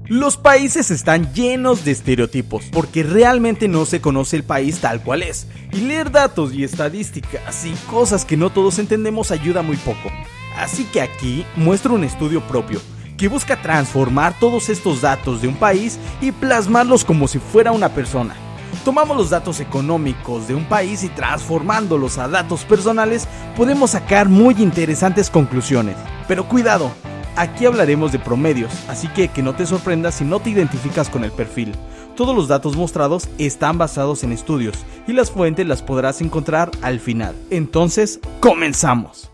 Los países están llenos de estereotipos, porque realmente no se conoce el país tal cual es, y leer datos y estadísticas y cosas que no todos entendemos ayuda muy poco. Así que aquí muestro un estudio propio, que busca transformar todos estos datos de un país y plasmarlos como si fuera una persona. Tomamos los datos económicos de un país y transformándolos a datos personales podemos sacar muy interesantes conclusiones. Pero cuidado, aquí hablaremos de promedios, así que no te sorprendas si no te identificas con el perfil. Todos los datos mostrados están basados en estudios y las fuentes las podrás encontrar al final. Entonces, ¡comenzamos!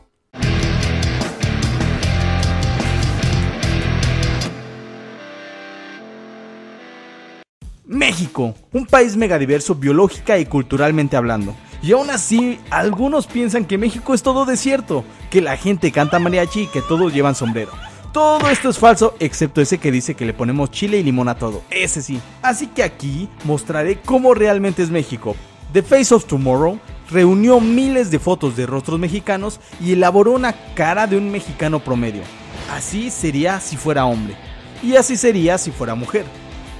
México, un país megadiverso biológica y culturalmente hablando. Y aún así, algunos piensan que México es todo desierto, que la gente canta mariachi y que todos llevan sombrero. Todo esto es falso, excepto ese que dice que le ponemos chile y limón a todo, ese sí. Así que aquí mostraré cómo realmente es México. The Face of Tomorrow reunió miles de fotos de rostros mexicanos y elaboró una cara de un mexicano promedio. Así sería si fuera hombre, y así sería si fuera mujer.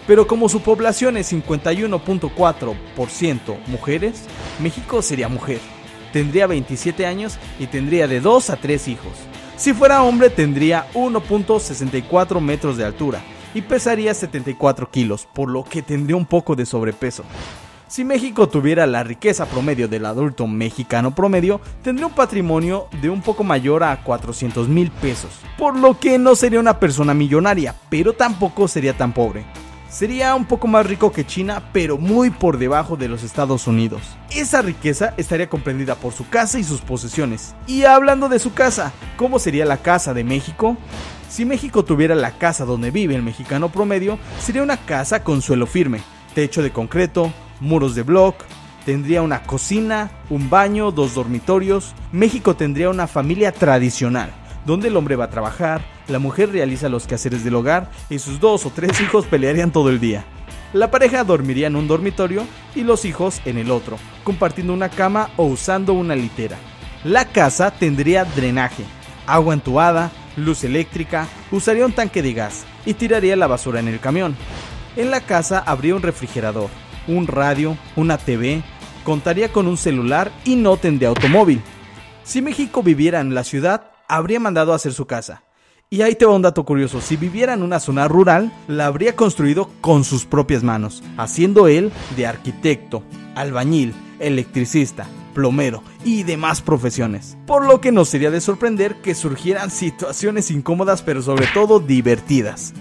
Pero como su población es 51.4% mujeres, México sería mujer. Tendría 27 años y tendría de 2 a 3 hijos. Si fuera hombre tendría 1.64 metros de altura y pesaría 74 kilos, por lo que tendría un poco de sobrepeso. Si México tuviera la riqueza promedio del adulto mexicano promedio, tendría un patrimonio de un poco mayor a 400,000 pesos, por lo que no sería una persona millonaria, pero tampoco sería tan pobre. Sería un poco más rico que China, pero muy por debajo de los Estados Unidos. Esa riqueza estaría comprendida por su casa y sus posesiones. Y hablando de su casa, ¿cómo sería la casa de México? Si México tuviera la casa donde vive el mexicano promedio, sería una casa con suelo firme, techo de concreto, muros de bloc, tendría una cocina, un baño, 2 dormitorios. México tendría una familia tradicional, donde el hombre va a trabajar, la mujer realiza los quehaceres del hogar y sus 2 o 3 hijos pelearían todo el día. La pareja dormiría en un dormitorio y los hijos en el otro, compartiendo una cama o usando una litera. La casa tendría drenaje, agua entubada, luz eléctrica, usaría un tanque de gas y tiraría la basura en el camión. En la casa habría un refrigerador, un radio, una TV, contaría con un celular y no tendría automóvil. Si México viviera en la ciudad, habría mandado a hacer su casa. Y ahí te va un dato curioso, si viviera en una zona rural, la habría construido con sus propias manos, haciendo él de arquitecto, albañil, electricista, plomero y demás profesiones. Por lo que no sería de sorprender que surgieran situaciones incómodas pero sobre todo divertidas.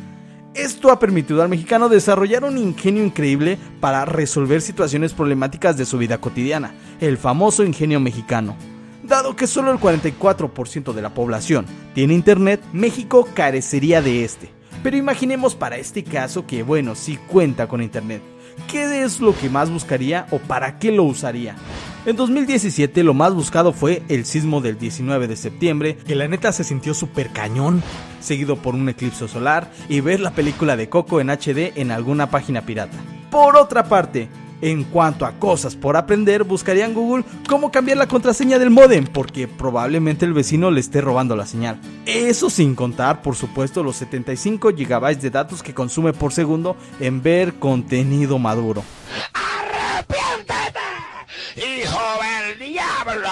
Esto ha permitido al mexicano desarrollar un ingenio increíble para resolver situaciones problemáticas de su vida cotidiana, el famoso ingenio mexicano. Dado que solo el 44% de la población tiene internet, México carecería de este. Pero imaginemos para este caso que, sí cuenta con internet. ¿Qué es lo que más buscaría o para qué lo usaría? En 2017 lo más buscado fue el sismo del 19 de septiembre, que la neta se sintió súper cañón, seguido por un eclipse solar y ver la película de Coco en HD en alguna página pirata. Por otra parte, en cuanto a cosas por aprender, buscaría en Google cómo cambiar la contraseña del módem, porque probablemente el vecino le esté robando la señal. Eso sin contar, por supuesto, los 75 GB de datos que consume por segundo en ver contenido maduro. ¡Arrepiéntete, hijo del diablo!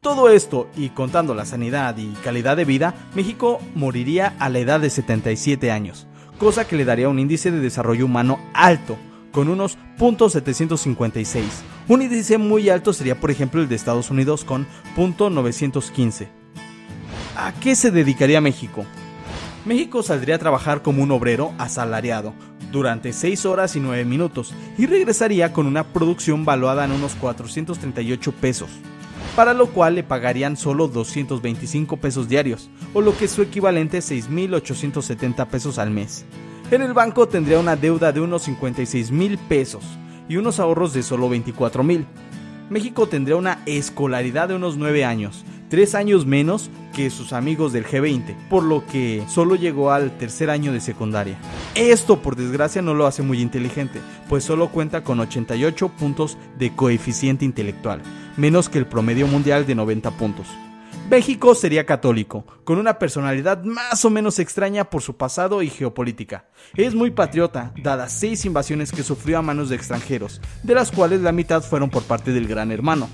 Todo esto, y contando la sanidad y calidad de vida, México moriría a la edad de 77 años, cosa que le daría un índice de desarrollo humano alto, con unos .756. Un índice muy alto sería, por ejemplo, el de Estados Unidos con .915. ¿A qué se dedicaría México? México saldría a trabajar como un obrero asalariado durante 6 horas y 9 minutos y regresaría con una producción valuada en unos 438 pesos, para lo cual le pagarían solo 225 pesos diarios, o lo que es su equivalente 6,870 pesos al mes. En el banco tendría una deuda de unos 56,000 pesos y unos ahorros de solo 24,000. México tendría una escolaridad de unos 9 años, 3 años menos que sus amigos del G20, por lo que solo llegó al 3er año de secundaria. Esto, por desgracia, no lo hace muy inteligente, pues solo cuenta con 88 puntos de coeficiente intelectual, menos que el promedio mundial de 90 puntos. México sería católico, con una personalidad más o menos extraña por su pasado y geopolítica. Es muy patriota, dadas 6 invasiones que sufrió a manos de extranjeros, de las cuales la mitad fueron por parte del Gran Hermano.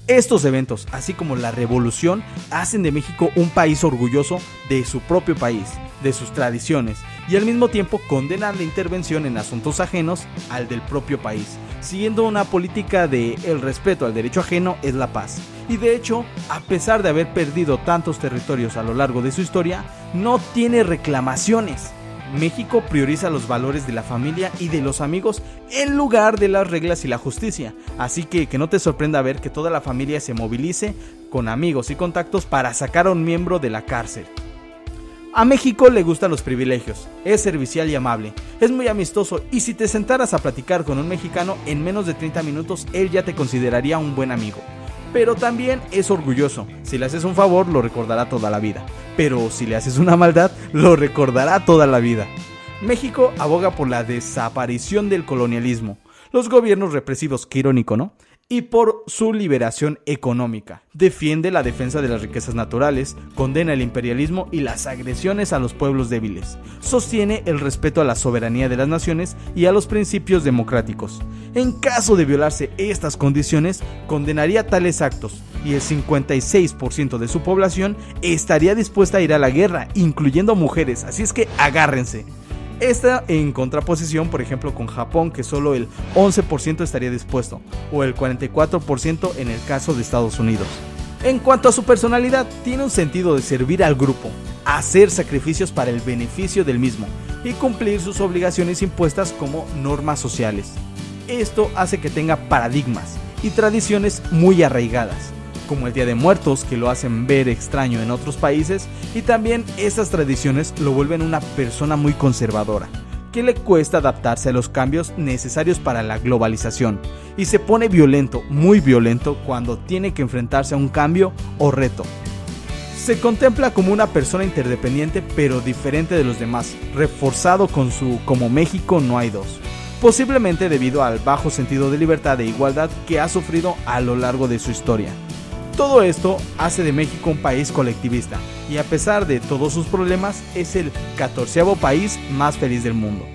Estos eventos, así como la revolución, hacen de México un país orgulloso de su propio país, de sus tradiciones, y al mismo tiempo condenan la intervención en asuntos ajenos al del propio país, siguiendo una política de el respeto al derecho ajeno es la paz. Y de hecho, a pesar de haber perdido tantos territorios a lo largo de su historia, no tiene reclamaciones. México prioriza los valores de la familia y de los amigos en lugar de las reglas y la justicia, así que no te sorprenda ver que toda la familia se movilice con amigos y contactos para sacar a un miembro de la cárcel. A México le gustan los privilegios, es servicial y amable, es muy amistoso y si te sentaras a platicar con un mexicano en menos de 30 minutos él ya te consideraría un buen amigo. Pero también es orgulloso, si le haces un favor lo recordará toda la vida, pero si le haces una maldad lo recordará toda la vida. México aboga por la desaparición del colonialismo, los gobiernos represivos, qué irónico, ¿no? Y por su liberación económica. Defiende la defensa de las riquezas naturales, condena el imperialismo y las agresiones a los pueblos débiles. Sostiene el respeto a la soberanía de las naciones y a los principios democráticos. En caso de violarse estas condiciones, condenaría tales actos y el 56% de su población estaría dispuesta a ir a la guerra, incluyendo mujeres, así es que agárrense. Esta en contraposición, por ejemplo, con Japón, que solo el 11% estaría dispuesto, o el 44% en el caso de Estados Unidos. En cuanto a su personalidad, tiene un sentido de servir al grupo, hacer sacrificios para el beneficio del mismo y cumplir sus obligaciones impuestas como normas sociales. Esto hace que tenga paradigmas y tradiciones muy arraigadas, como el Día de Muertos, que lo hacen ver extraño en otros países, y también estas tradiciones lo vuelven una persona muy conservadora, que le cuesta adaptarse a los cambios necesarios para la globalización, y se pone violento, muy violento, cuando tiene que enfrentarse a un cambio o reto. Se contempla como una persona interdependiente pero diferente de los demás, reforzado con su "como México no hay dos", posiblemente debido al bajo sentido de libertad e igualdad que ha sufrido a lo largo de su historia. Todo esto hace de México un país colectivista y a pesar de todos sus problemas es el 14º país más feliz del mundo.